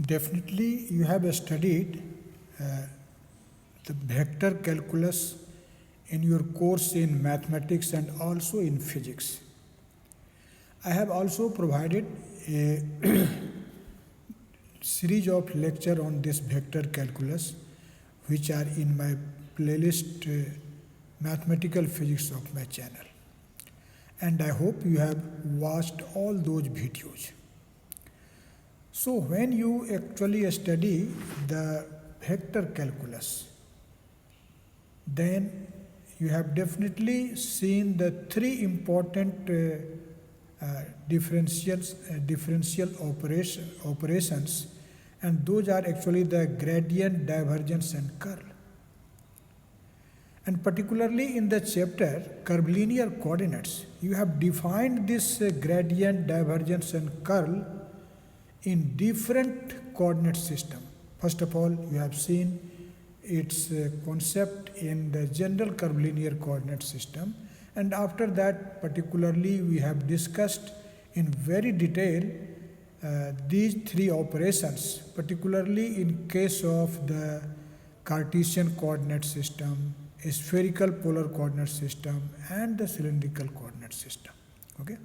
Definitely, you have studied the vector calculus in your course in mathematics and also in physics. I have also provided a series of lecture on this vector calculus, which are in my playlist Mathematical Physics of my channel. And I hope you have watched all those videos. So when you actually study the vector calculus, then you have definitely seen the three important differential operations, and those are actually the gradient, divergence, and curl. And particularly in the chapter curvilinear coordinates, you have defined this gradient, divergence, and curl in different coordinate system. First of all, you have seen its concept in the general curvilinear coordinate system, and after that particularly we have discussed in very detail these three operations, particularly in case of the Cartesian coordinate system, a spherical polar coordinate system, and the cylindrical coordinate system. Okay.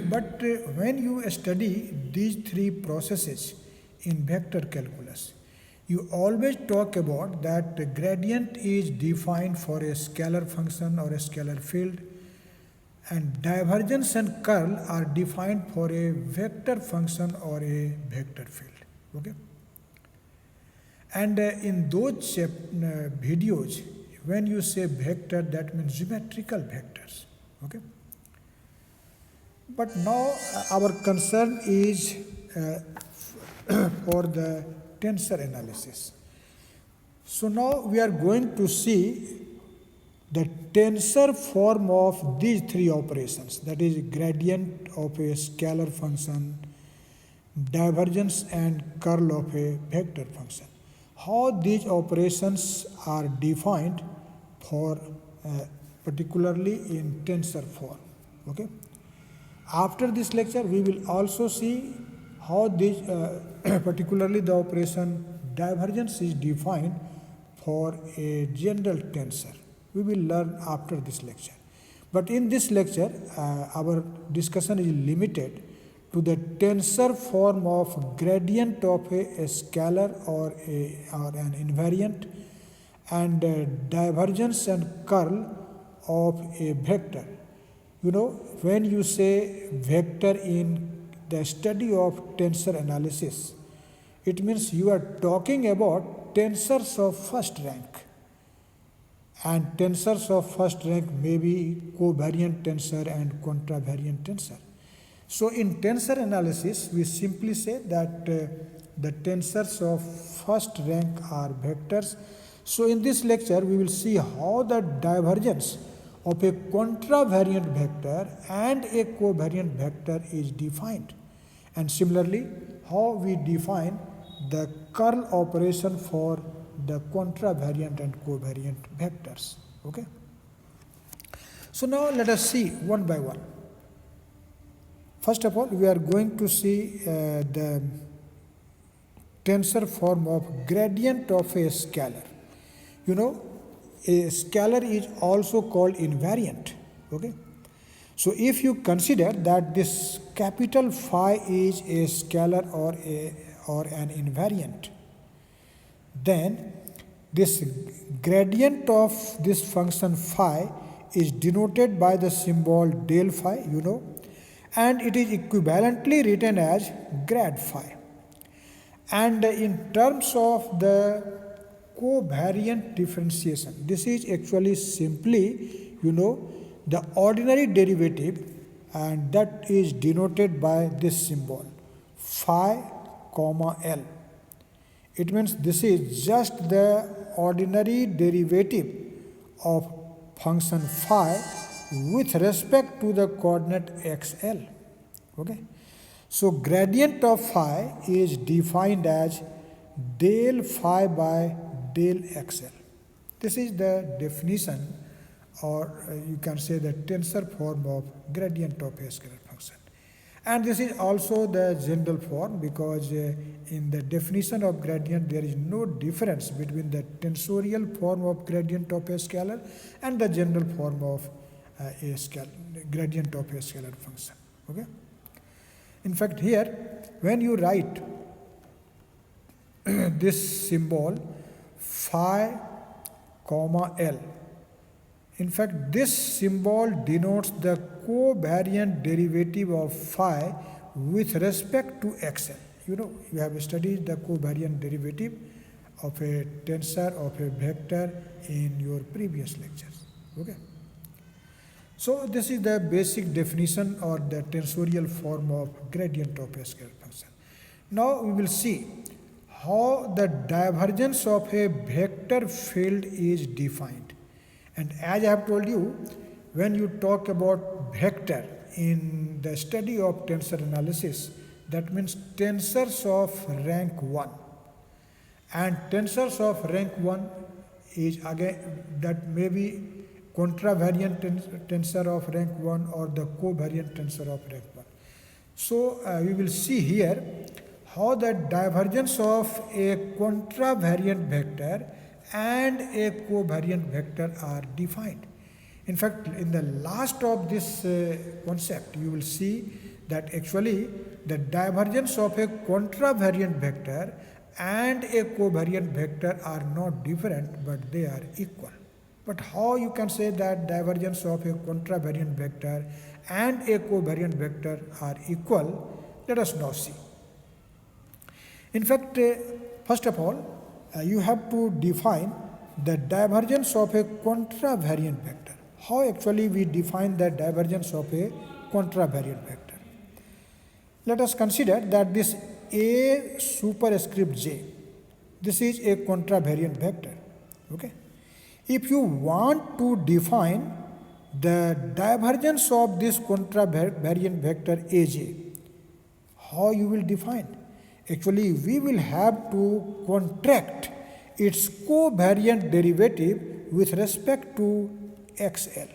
But when you study these three processes in vector calculus, you always talk about that the gradient is defined for a scalar function or a scalar field, and divergence and curl are defined for a vector function or a vector field. Okay. And in those videos, when you say vector, that means geometrical vectors. Okay. But now our concern is for the tensor analysis. So now we are going to see the tensor form of these three operations, that is gradient of a scalar function, divergence and curl of a vector function. How these operations are defined for particularly in tensor form. Okay. After this lecture, we will also see how this, particularly the operation divergence is defined for a general tensor. We will learn after this lecture. But in this lecture, our discussion is limited to the tensor form of gradient of a scalar or an invariant, and divergence and curl of a vector. You know, when you say vector in the study of tensor analysis, it means you are talking about tensors of first rank. And tensors of first rank may be covariant tensor and contravariant tensor. So in tensor analysis, we simply say that the tensors of first rank are vectors. So in this lecture, we will see how the divergence of a contravariant vector and a covariant vector is defined. And similarly, how we define the curl operation for the contravariant and covariant vectors. Okay. So now let us see one by one. First of all, we are going to see the tensor form of gradient of a scalar. You know, a scalar is also called invariant. Okay. So if you consider that this capital phi is a scalar or an invariant, then this gradient of this function phi is denoted by the symbol del phi, you know, and it is equivalently written as grad phi. And in terms of the covariant differentiation, this is actually simply, you know, the ordinary derivative, and that is denoted by this symbol phi comma L. It means this is just the ordinary derivative of function phi with respect to the coordinate xl. Okay. So gradient of phi is defined as del phi by del xl. This is the definition, or you can say the tensor form of gradient of a scalar function. And this is also the general form, because in the definition of gradient there is no difference between the tensorial form of gradient of a scalar and the general form of a gradient of a scalar function. Okay. In fact, here when you write this symbol phi comma L, in fact this symbol denotes the covariant derivative of phi with respect to xl. You know, you have studied the covariant derivative of a tensor of a vector in your previous lectures. Okay. So this is the basic definition or the tensorial form of gradient of a scalar function. Now we will see how the divergence of a vector field is defined. And as I have told you, when you talk about vector in the study of tensor analysis, that means tensors of rank 1. And tensors of rank 1 is again, that may be contravariant tensor of rank 1 or the covariant tensor of rank 1. So we will see here how the divergence of a contravariant vector and a covariant vector are defined. In fact, in the last of this concept, you will see that actually the divergence of a contravariant vector and a covariant vector are not different, but they are equal. But how you can say that divergence of a contravariant vector and a covariant vector are equal? Let us now see. In fact, first of all, you have to define the divergence of a contravariant vector. How actually we define the divergence of a contravariant vector? Let us consider that this A superscript j, this is a contravariant vector. Okay. If you want to define the divergence of this contravariant vector aj, how you will define? Actually, we will have to contract its covariant derivative with respect to xl.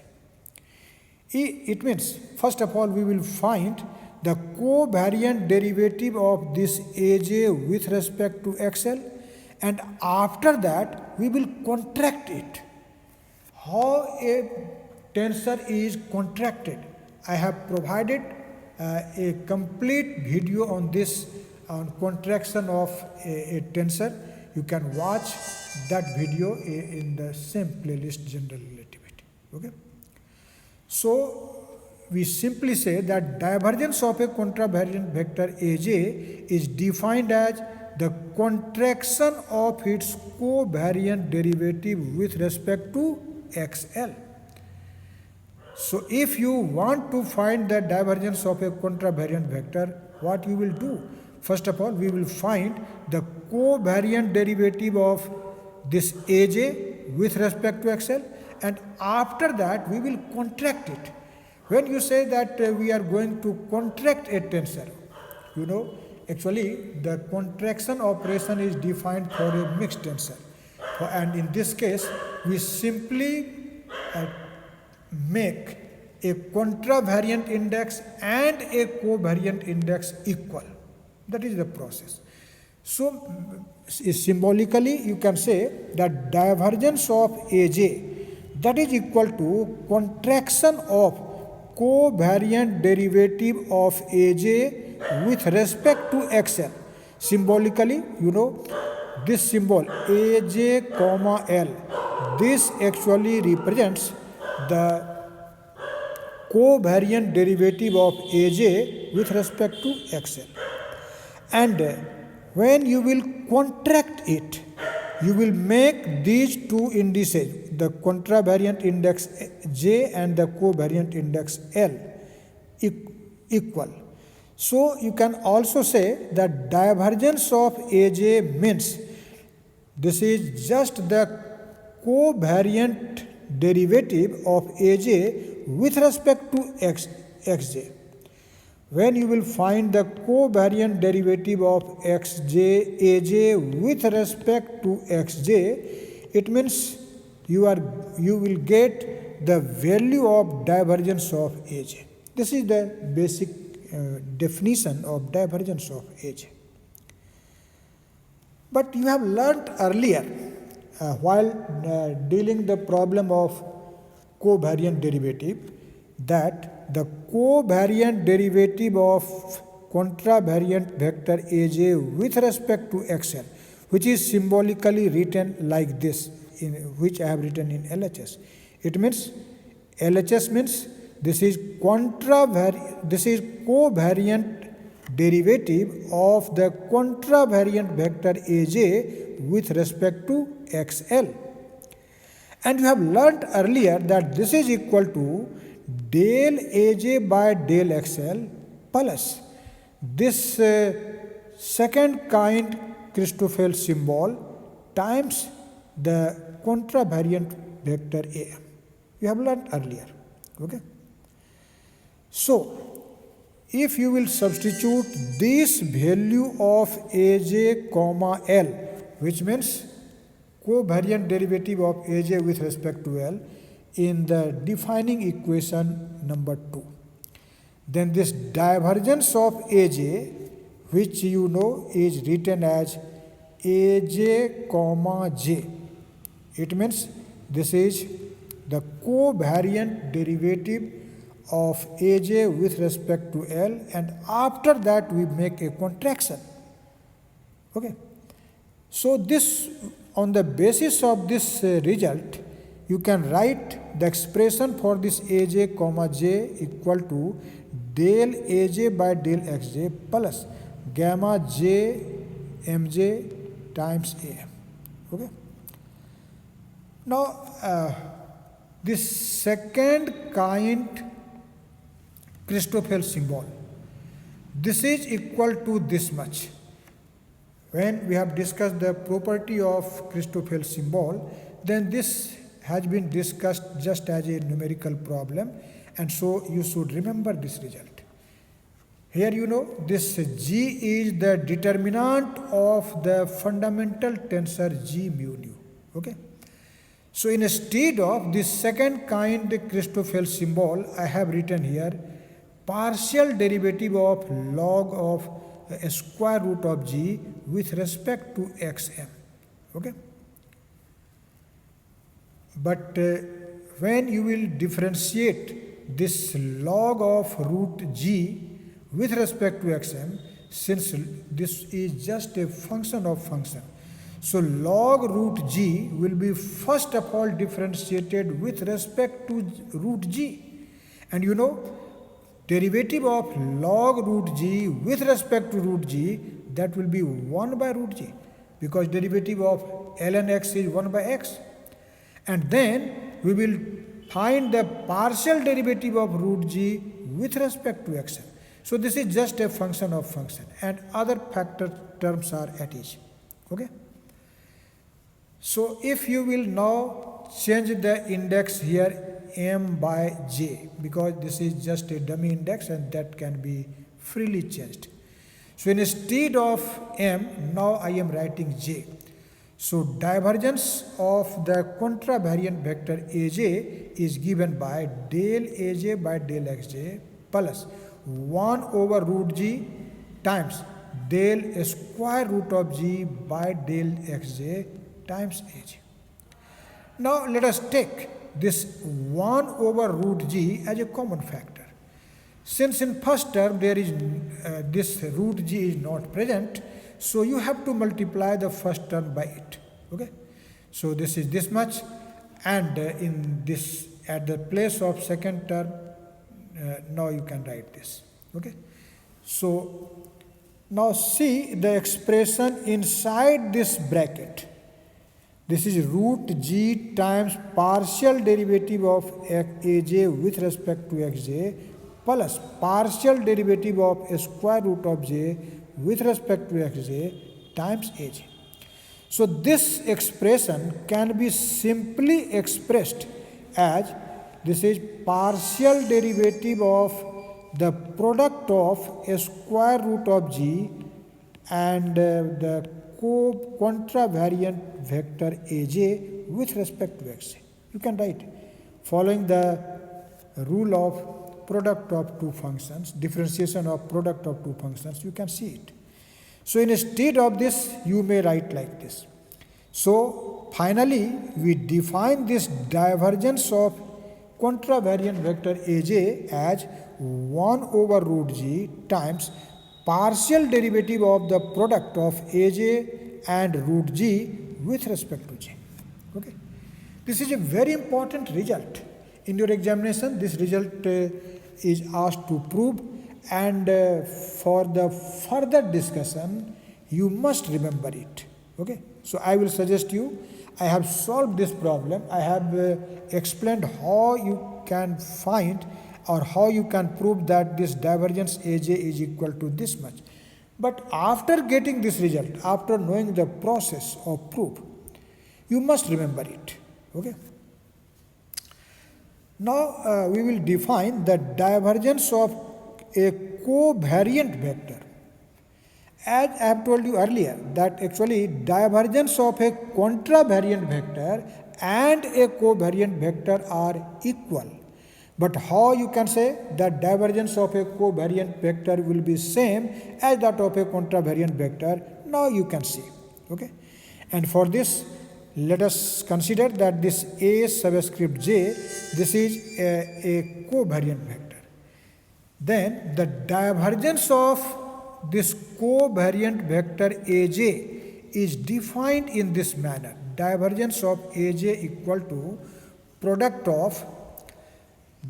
It means, first of all, we will find the covariant derivative of this aj with respect to xl, and after that we will contract it. How a tensor is contracted, I have provided a complete video on this, on contraction of a tensor. You can watch that video in the same playlist, General Relativity. Okay. So we simply say that divergence of a contravariant vector aj is defined as the contraction of its covariant derivative with respect to xl. So if you want to find the divergence of a contravariant vector, what you will do? First of all, we will find the covariant derivative of this aj with respect to xl, and after that we will contract it. When you say that we are going to contract a tensor, you know, actually the contraction operation is defined for a mixed tensor. And in this case, we simply make a contravariant index and a covariant index equal. That is the process. So symbolically you can say that divergence of aj, that is equal to contraction of covariant derivative of aj with respect to xl. Symbolically, you know, this symbol aj comma l, this actually represents the covariant derivative of aj with respect to xl. And when you will contract it, you will make these two indices, the contravariant index j and the covariant index l, equal. So you can also say that divergence of aj means this is just the covariant derivative of aj with respect to xj. When you will find the covariant derivative of xj, aj with respect to xj, it means you will get the value of divergence of aj. This is the basic definition of divergence of Aj. But you have learnt earlier while dealing the problem of covariant derivative that the covariant derivative of contravariant vector Aj with respect to xl, which is symbolically written like this, which I have written in LHS. It means LHS means this is covariant derivative of the contravariant vector Aj with respect to xl. And you have learnt earlier that this is equal to del Aj by del xl plus this second kind Christoffel symbol times the contravariant vector Am. You have learnt earlier. Okay. So, if you will substitute this value of Aj comma L, which means covariant derivative of Aj with respect to L, in the defining equation number 2, then this divergence of Aj, which you know is written as Aj comma J. It means this is the covariant derivative of Aj with respect to L, and after that we make a contraction. Okay. So this, on the basis of this result, you can write the expression for this Aj comma J equal to del Aj by del Xj plus gamma J Mj times Am. Okay. Now this second kind Christoffel symbol, this is equal to this much. When we have discussed the property of Christoffel symbol, then this has been discussed just as a numerical problem, and so you should remember this result. Here you know this G is the determinant of the fundamental tensor G mu nu. Okay. So instead of this second kind Christoffel symbol, I have written here partial derivative of log of a square root of G with respect to xm. Okay. But when you will differentiate this log of root G with respect to xm, since this is just a function of function, so log root G will be first of all differentiated with respect to root G. And you know, derivative of log root G with respect to root G, that will be 1 by root G, because derivative of ln x is 1 by x. And then we will find the partial derivative of root G with respect to xm. So this is just a function of function, and other factor terms are at each. Okay. So if you will now change the index here m by j, because this is just a dummy index and that can be freely changed. So instead of m, now I am writing j. So divergence of the contravariant vector Aj is given by del Aj by del xj plus 1 over root g times del square root of g by del xj times Aj. Now let us take this 1 over root g as a common factor. Since in first term there is this root g is not present, so you have to multiply the first term by it. Okay. So this is this much, and in this at the place of second term, now you can write this. Okay. So now see the expression inside this bracket. This is root g times partial derivative of Aj with respect to xj plus partial derivative of a square root of j with respect to xj times Aj. So this expression can be simply expressed as this is partial derivative of the product of a square root of g and the contravariant vector Aj with respect to xj. You can write following the rule of product of two functions, differentiation of product of two functions, you can see it. So instead of this, you may write like this. So finally, we define this divergence of contravariant vector Aj as 1 over root g times partial derivative of the product of Aj and root g with respect to j. Okay. This is a very important result. In your examination, this result is asked to prove, and for the further discussion, you must remember it. Okay. So I will suggest you, I have solved this problem. I have explained how you can find or how you can prove that this divergence Aj is equal to this much. But after getting this result, after knowing the process of proof, you must remember it. Okay. Now we will define the divergence of a covariant vector. As I have told you earlier, that actually divergence of a contravariant vector and a covariant vector are equal. But how you can say that divergence of a covariant vector will be same as that of a contravariant vector? Now you can see. Okay. And for this, let us consider that this A subscript j, this is a covariant vector. Then the divergence of this covariant vector Aj is defined in this manner. Divergence of Aj equal to product of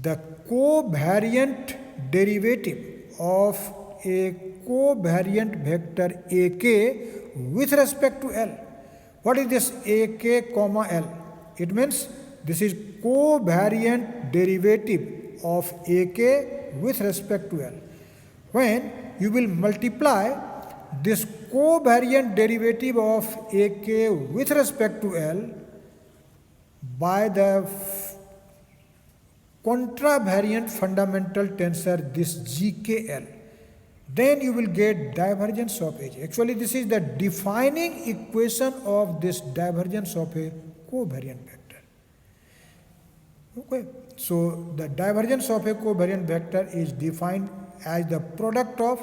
the covariant derivative of a covariant vector Ak with respect to L. What is this Ak comma L? It means this is covariant derivative of Ak with respect to L. When you will multiply this covariant derivative of Ak with respect to L by the contravariant fundamental tensor, this GKL, then you will get divergence of Aj. Actually, this is the defining equation of this divergence of a covariant vector. Okay. So the divergence of a covariant vector is defined as the product of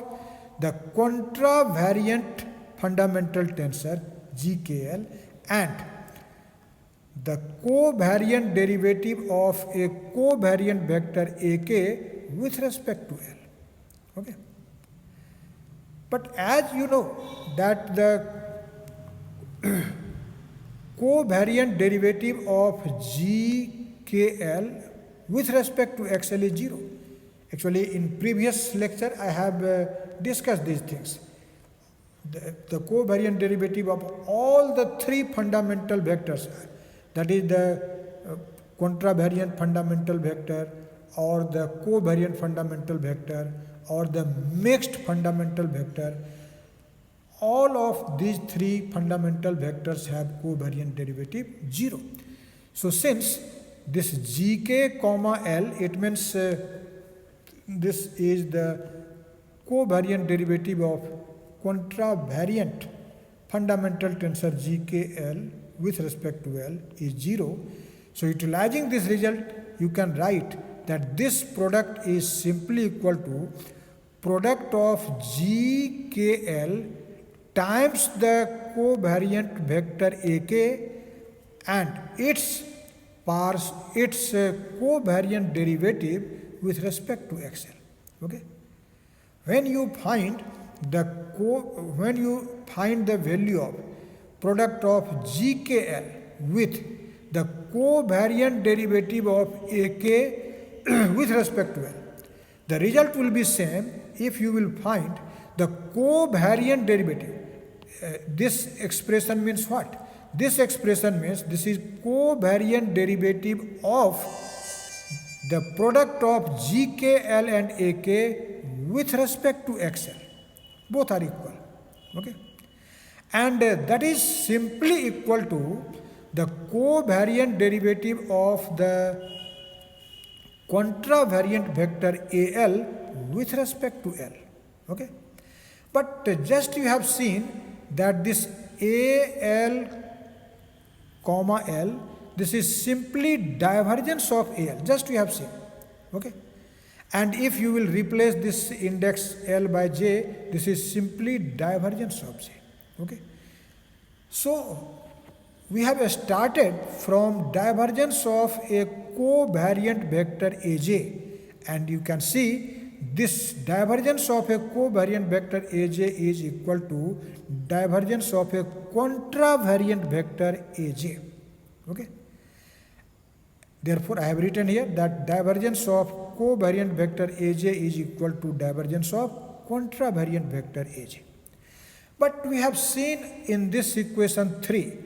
the contravariant fundamental tensor GKL and the covariant derivative of a covariant vector Ak with respect to L. Okay. But as you know that the covariant derivative of GKL with respect to XL is 0. Actually, in previous lecture, I have discussed these things. The covariant derivative of all the three fundamental vectors, that is the contravariant fundamental vector or the covariant fundamental vector or the mixed fundamental vector, all of these three fundamental vectors have covariant derivative 0. So since this gk comma L, it means this is the covariant derivative of contravariant fundamental tensor GKL with respect to L is 0. So utilizing this result, you can write that this product is simply equal to product of GKL times the covariant vector Ak and its covariant derivative with respect to XL. Okay. When you find the value of product of GKL with the covariant derivative of AK with respect to L, the result will be same if you will find the covariant derivative. This expression means what? This expression means this is covariant derivative of the product of GKL and AK with respect to XL. Both are equal. Okay. And that is simply equal to the covariant derivative of the contravariant vector AL with respect to L. Okay. But just you have seen that this AL comma L, this is simply divergence of AL. Just you have seen. Okay. And if you will replace this index L by J, this is simply divergence of J. Okay. So we have started from divergence of a covariant vector Aj, and you can see this divergence of a covariant vector Aj is equal to divergence of a contravariant vector Aj. Okay. Therefore, I have written here that divergence of covariant vector Aj is equal to divergence of contravariant vector Aj. But we have seen in this equation 3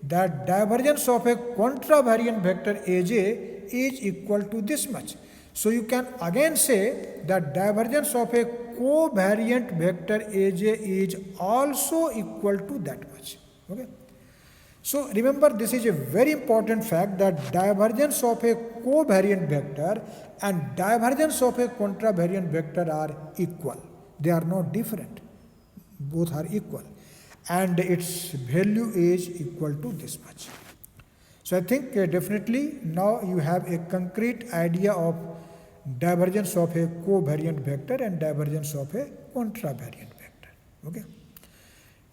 that divergence of a contravariant vector Aj is equal to this much. So you can again say that divergence of a covariant vector Aj is also equal to that much. Okay. So remember, this is a very important fact that divergence of a covariant vector and divergence of a contravariant vector are equal. They are not different. Both are equal. And its value is equal to this much. So I think definitely now you have a concrete idea of divergence of a covariant vector and divergence of a contravariant vector. Okay.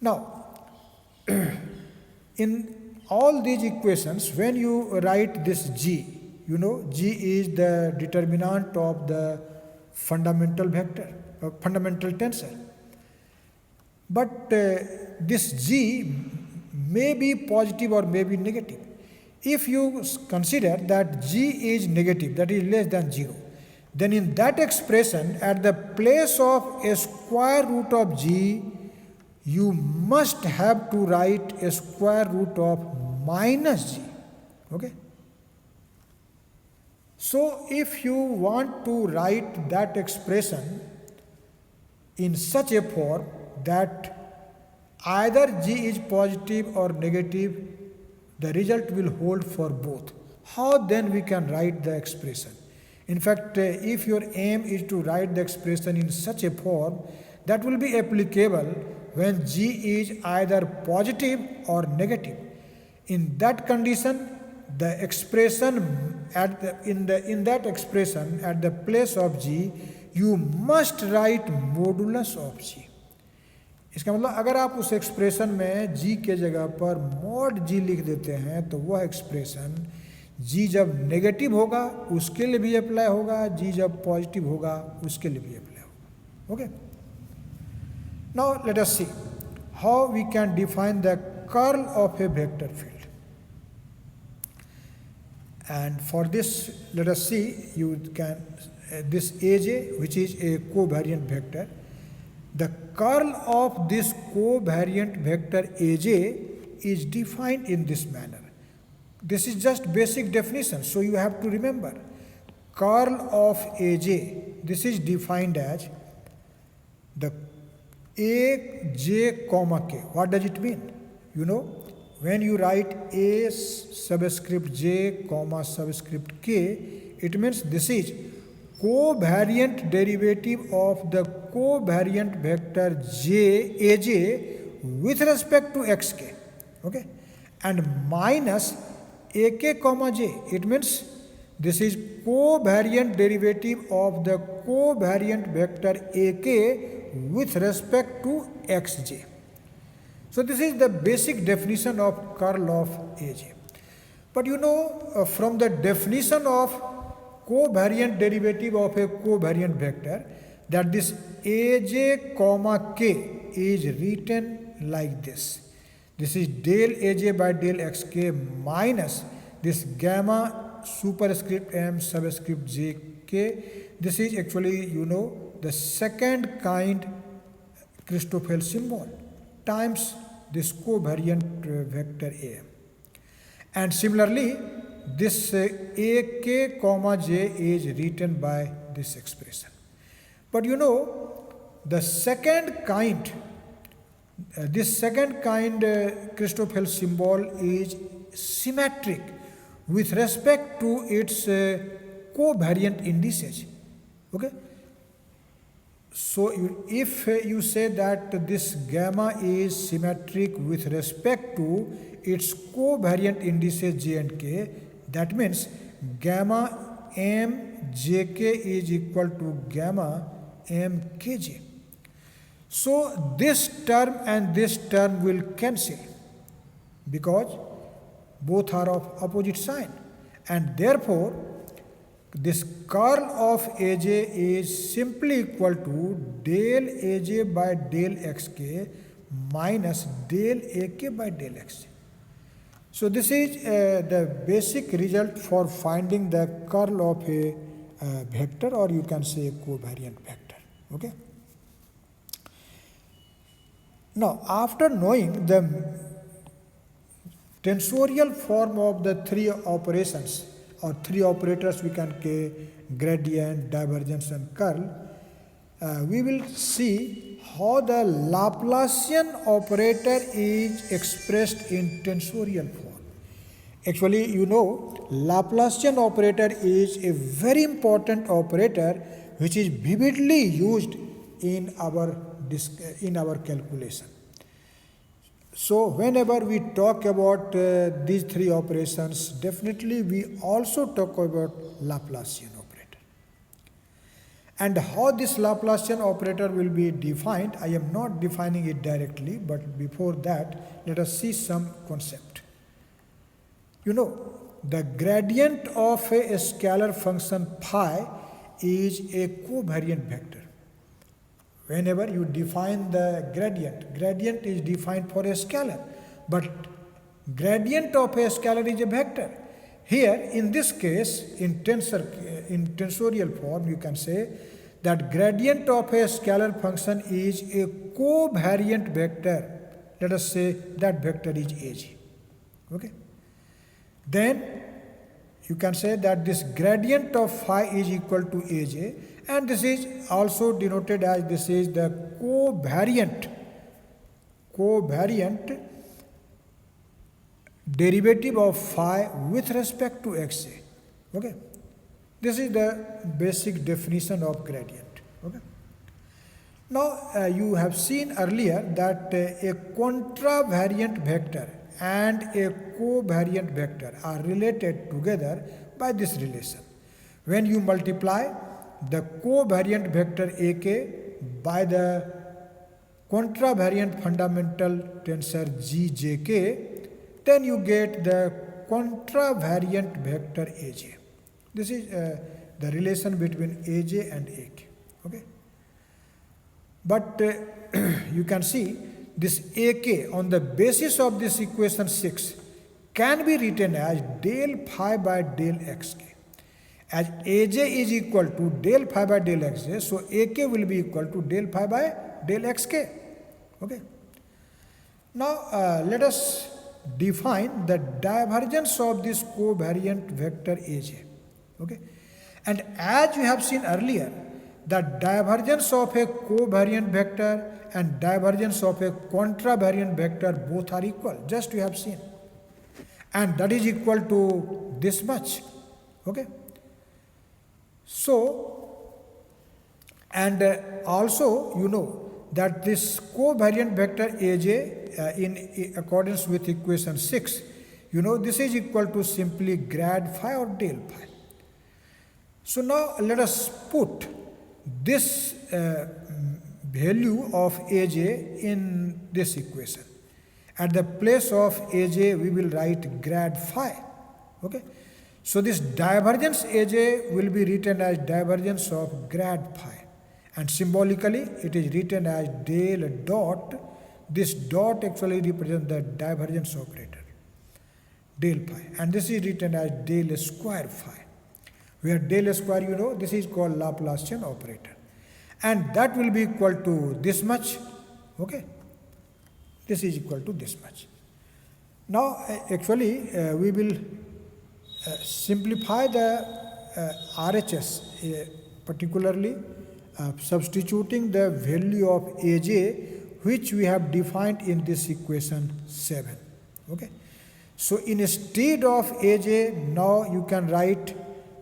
Now, in all these equations, when you write this G, you know G is the determinant of the fundamental vector, fundamental tensor. But this G may be positive or may be negative. If you consider that G is negative, that is less than 0, then in that expression, at the place of a square root of G, you must have to write a square root of minus G. Okay? So if you want to write that expression in such a form that either G is positive or negative, the result will hold for both. How then we can write the expression? In fact, if your aim is to write the expression in such a form, that will be applicable when G is either positive or negative. In that condition, the expression in that expression at the place of G, you must write modulus of G. इसका मतलब अगर आप उस expression में G के जगह पर mod G लिख देते हैं तो वह एक्सप्रेशन G जब नेगेटिव होगा उसके लिए भी अप्लाई होगा, G जब पॉजिटिव होगा उसके लिए भी अप्लाई होगा. Okay. Now let us see how we can define the curl of a vector field. And for this, let us see, you can this Aj, which is a covariant vector. The curl of this covariant vector Aj is defined in this manner. This is just basic definition, so you have to remember. Curl of Aj, this is defined as the Aj comma k. What does it mean? You know, when you write A subscript j comma subscript k, it means this is covariant derivative of the covariant vector j Aj with respect to xk. Okay? And minus ak comma j, it means this is covariant derivative of the covariant vector ak with respect to xj. So this is the basic definition of curl of Aj. But you know, from the definition of covariant derivative of a covariant vector, that this Aj comma k is written like this. This is del Aj by del xk minus this gamma superscript m subscript jk. This is actually, you know, the second kind Christoffel symbol times this covariant vector A. And similarly, this ak comma j is written by this expression. But you know, the second kind, this second kind Christoffel symbol is symmetric with respect to its covariant indices. Okay? So if you say that this gamma is symmetric with respect to its covariant indices j and k, that means gamma m jk is equal to gamma m kj. So this term and this term will cancel because both are of opposite sign, and therefore this curl of Aj is simply equal to del Aj by del xk minus del ak by del xk. So this is the basic result for finding the curl of a vector, or you can say a covariant vector. Okay. Now, after knowing the tensorial form of the three operations or three operators, we can say gradient, divergence and curl, we will see how the Laplacian operator is expressed in tensorial form. Actually, you know, Laplacian operator is a very important operator which is vividly used in our calculation. So whenever we talk about these three operations, definitely we also talk about Laplacian operator. And how this Laplacian operator will be defined, I am not defining it directly, but before that, let us see some concept. You know, the gradient of a scalar function phi is a covariant vector. Whenever you define the gradient is defined for a scalar, but gradient of a scalar is a vector. Here, in this case, in tensorial form, you can say that gradient of a scalar function is a covariant vector. Let us say that vector is Aj. Okay? Then you can say that this gradient of phi is equal to Aj, and this is also denoted as this is the covariant derivative of phi with respect to xa. Okay, this is the basic definition of gradient. Okay. Now you have seen earlier that a contravariant vector and a covariant vector are related together by this relation. When you multiply the covariant vector ak by the contravariant fundamental tensor gjk, then you get the contravariant vector aj. This is the relation between aj and ak. Okay? But you can see this ak on the basis of this equation 6 can be written as del phi by del xk. As aj is equal to del phi by del xj, so ak will be equal to del phi by del xk. Okay. Now let us define the divergence of this covariant vector aj. Okay. And as you have seen earlier, the divergence of a covariant vector and divergence of a contravariant vector both are equal, just you have seen, and that is equal to this much. Okay. So, and also you know that this covariant vector aj in accordance with equation 6, you know, this is equal to simply grad phi or del phi. So now let us put this value of aj in this equation. At the place of aj we will write grad phi. Okay. So this divergence aj will be written as divergence of grad phi, and symbolically it is written as del dot. This dot actually represents the divergence operator, del phi, and this is written as del square phi, where del square, you know, this is called Laplacian operator, and that will be equal to this much. Okay, this is equal to this much. Now actually we will simplify the RHS, particularly substituting the value of aj which we have defined in this equation 7. Okay, so instead of aj, now you can write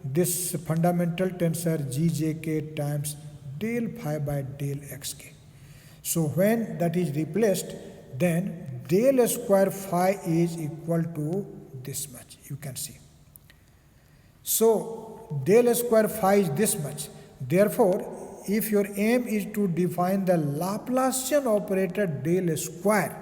this fundamental tensor gjk times del phi by del xk. So when that is replaced, then del square phi is equal to this much, you can see. So del square phi is this much. Therefore, if your aim is to define the Laplacian operator del square,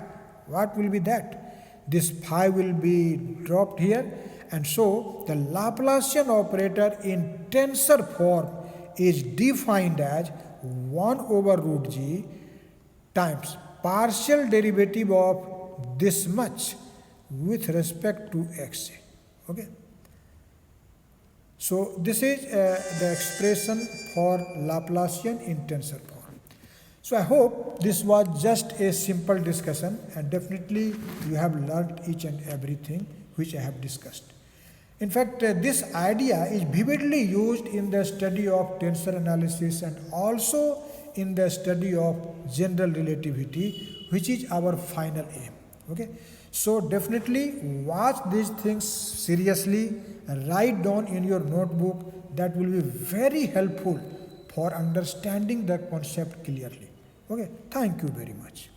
what will be that? This phi will be dropped here, and so the Laplacian operator in tensor form is defined as 1 over root g times partial derivative of this much with respect to x. Okay. So this is the expression for Laplacian in tensor form. So I hope this was just a simple discussion, and definitely you have learned each and everything which I have discussed. In fact, this idea is vividly used in the study of tensor analysis and also in the study of general relativity, which is our final aim. Okay. So definitely watch these things seriously and write down in your notebook. That will be very helpful for understanding the concept clearly. Okay, thank you very much.